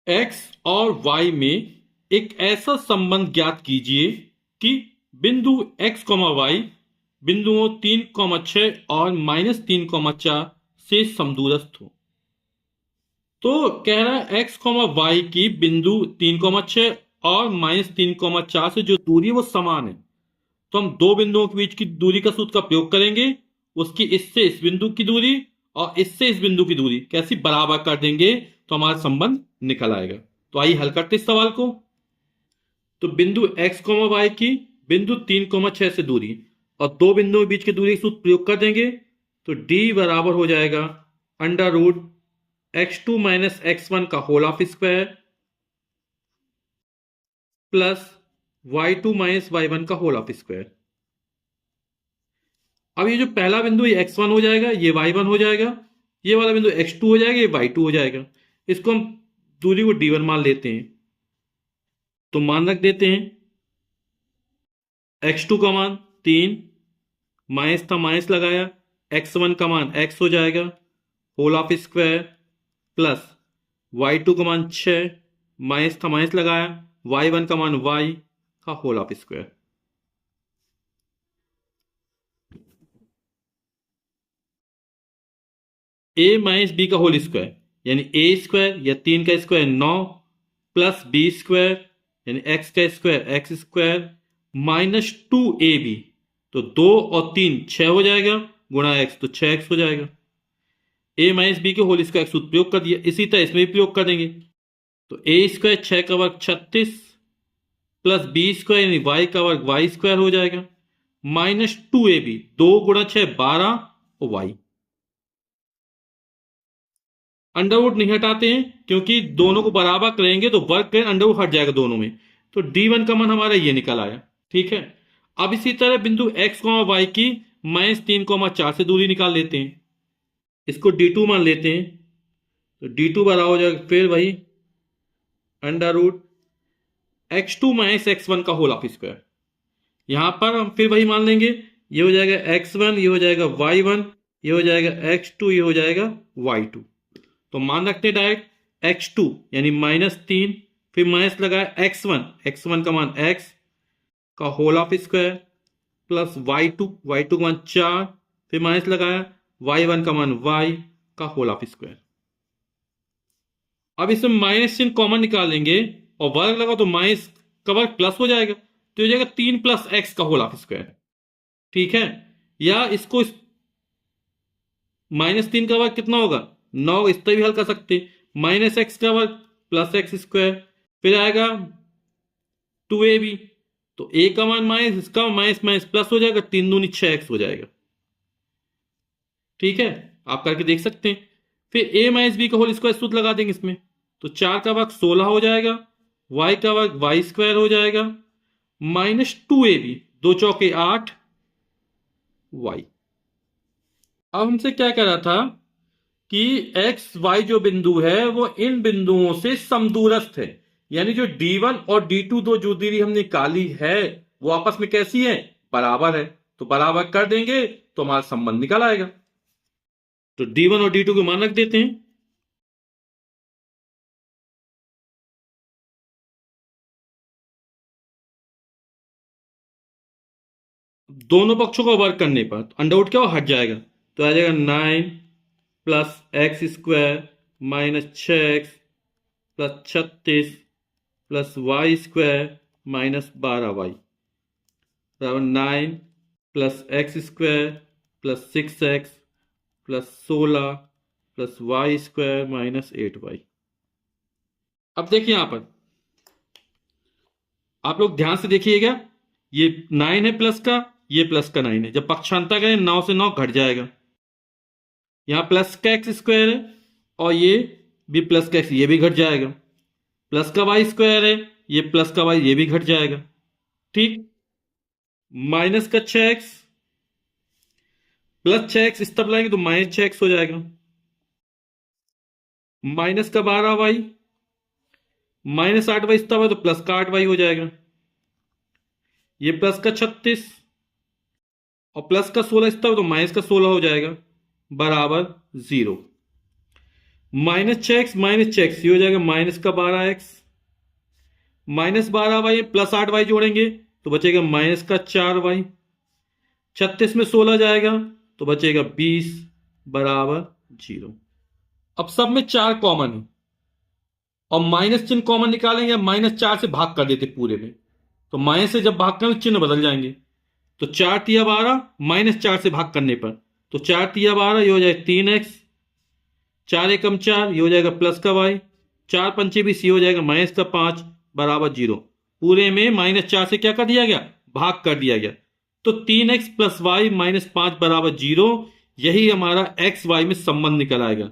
X और Y में एक ऐसा संबंध ज्ञात कीजिए कि बिंदु एक्स कॉमा वाई बिंदुओं 3,6 और -3,4 से समदूरस्थ हो। तो कह रहा है एक्स कॉमा वाई की बिंदु 3,6 और -3,4 से जो दूरी है वो समान है। तो हम दो बिंदुओं के बीच की दूरी का सूत्र का प्रयोग करेंगे। उसकी इससे इस बिंदु की दूरी और इससे इस बिंदु की दूरी कैसी बराबर कर देंगे तो हमारा संबंध निकल आएगा। तो आइए हल करते इस सवाल को। तो बिंदु x, y की बिंदु 3,6 से दूरी और दो बिंदुओं के बीच की दूरी का सूत्र प्रयोग कर देंगे। तो d बराबर हो जाएगा under root x2 minus x1 का whole of square plus y2 minus y1 का होल ऑफ स्क्वायर। अब ये जो पहला बिंदु ये x1 हो जाएगा, ये y1 हो जाएगा, ये वाला बिंदु x2 हो जाएगा, ये y2 हो जाएगा। इसको हम दूरी को d1 मान लेते हैं। तो मान रख देते हैं x2 का मान 3, माइनस था माइनस लगाया, x1 का मान x हो जाएगा whole of square plus y2 का मान 6, माइनस था माइनस लगाया, y1 का मान y का whole of square. a minus B का होल स्क्वायर यानी a स्क्वायर या 3 का स्क्वायर 9 प्लस बी स्क्वायर यानी x का square x square minus 2ab। तो 2 और 3 6 हो जाएगा गुणा x तो 6x हो जाएगा। a माइनस बी के होल स्क्वायर सूत्र प्रयोग कर दिया, इसी तरह इसमें भी प्रयोग कर देंगे। तो a स्क्वायर 6 का वर्ग 36 प्लस बी स्क्वायर यानी y का वर्ग y स्क्वायर हो जाएगा माइनस 2ab। 2 गुणा 6 12 और y अंडरवुड नहीं हटाते हैं क्योंकि दोनों को बराबर करेंगे तो वर्ग करें अंडरवुड हट जाएगा दोनों में। तो d1 का मान हमारा ये निकल आया। ठीक है, अब इसी तरह बिंदु x, y की -3,4 से दूरी निकाल लेते हैं। इसको d2 मान लेते हैं। तो d2 बराबर हो जाएगा फिर वही under root x2 minus x1 का होल ऑफ स्क्वायर। यहां पर हम फिर वही मान लेंगे, ये हो जाएगा x1, ये हो जाएगा y1, ये हो जाएगा x2, ये हो जाएगा y2। तो मान रखते हैं डायरेक्ट x2 यानी -3, फिर माइनस लगाया x1 का मान x का whole of square plus y2 का मान 4, फिर माइनस लगाया y1 का मान y का होल ऑफ स्क्वायर। अब इसमें माइनस चिन्ह कॉमन निकाल लेंगे और वर्ग लगा तो माइनस का वर्ग प्लस हो जाएगा, तो हो जाएगा 3 प्लस x का होल ऑफ स्क्वायर। ठीक है, या इसको -3 का वर्ग कितना होगा 9, इस तरह भी हल कर सकते, माइनस एक्स का वर्ग प्लस एक्स स्क्वायर, फिर आएगा 2ab। तो a का मान माइनस, इसका माइनस माइनस प्लस हो जाएगा, 3 दूनी 6x हो जाएगा। ठीक है, आप करके देख सकते हैं। फिर a माइनस बी का होल स्क्वायर सूत्र लगा देंगे इसमें। तो 4 का वर्ग 16 हो जाएगा, y का वर्ग y स्क्वायर हो जाएगा माइनस 2ab, 2 चौके 8 y। अब हमसे क्या कह रहा था कि एक्स वाई जो बिंदु है वो इन बिंदुओं से समदूरस्थ है, यानी जो d1 और d2 दो जो दूरी हमने निकाली है वो आपस में कैसी है, बराबर है। तो बराबर कर देंगे तो हमारा संबंध निकल आएगा। तो d1 और d2 को मान रख देते हैं। दोनों पक्षों का वर्ग करने पर तो अंडरवुड क्या हट जाएगा, तो आ जाएगा 9 plus X square minus 6x plus 36 plus Y square minus 12y बराबर 9 plus X square plus 6x plus 16 plus Y square minus 8y। अब देखिए यहां पर आप लोग ध्यान से देखिएगा, ये 9 है प्लस का, ये प्लस का 9 है, जब पक्षांतर करें 9 से 9 घट जाएगा। यहां प्लस का एक्स स्क्वायर है और ये भी प्लस का एक्स, ये भी घट जाएगा। प्लस का वाई स्क्वायर है, ये प्लस का वाई, ये भी घट जाएगा। ठीक, माइनस का 6x प्लस 6x इस तरफ लाएंगे तो माइनस 6x हो जाएगा, माइनस का 12y माइनस 8y इस तरफ है तो प्लस का 8y हो जाएगा। ये प्लस का 36 और प्लस का 16 इस तरफ तो माइनस का 16 हो जाएगा बराबर 0। -6x ये हो जाएगा -12x, -12y प्लस 8y जोड़ेंगे तो बचेगा -4y, 36 में 16 जाएगा तो बचेगा 20 बराबर 0। अब सब में 4 कॉमन है और माइनस चिन्ह कॉमन निकालेंगे, -4 से भाग कर देते पूरे में, तो माइनस से जब भाग करें चिन्ह बदल जाएंगे। तो 4 तिया 12, -4 से भाग करने पर तो 4 तिया 12 ये हो जाएगा 3x, 4 एकम 4 ये हो जाएगा प्लस का y, 4 पंचे 20 ये हो जाएगा -5 बराबर 0। पूरे में -4 से क्या कर दिया गया, भाग कर दिया गया। तो 3x प्लस वाई -5 बराबर 0, यही हमारा एक्स वाई में संबंध निकल आएगा।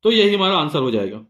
तो यही हमारा आंसर हो जाएगा।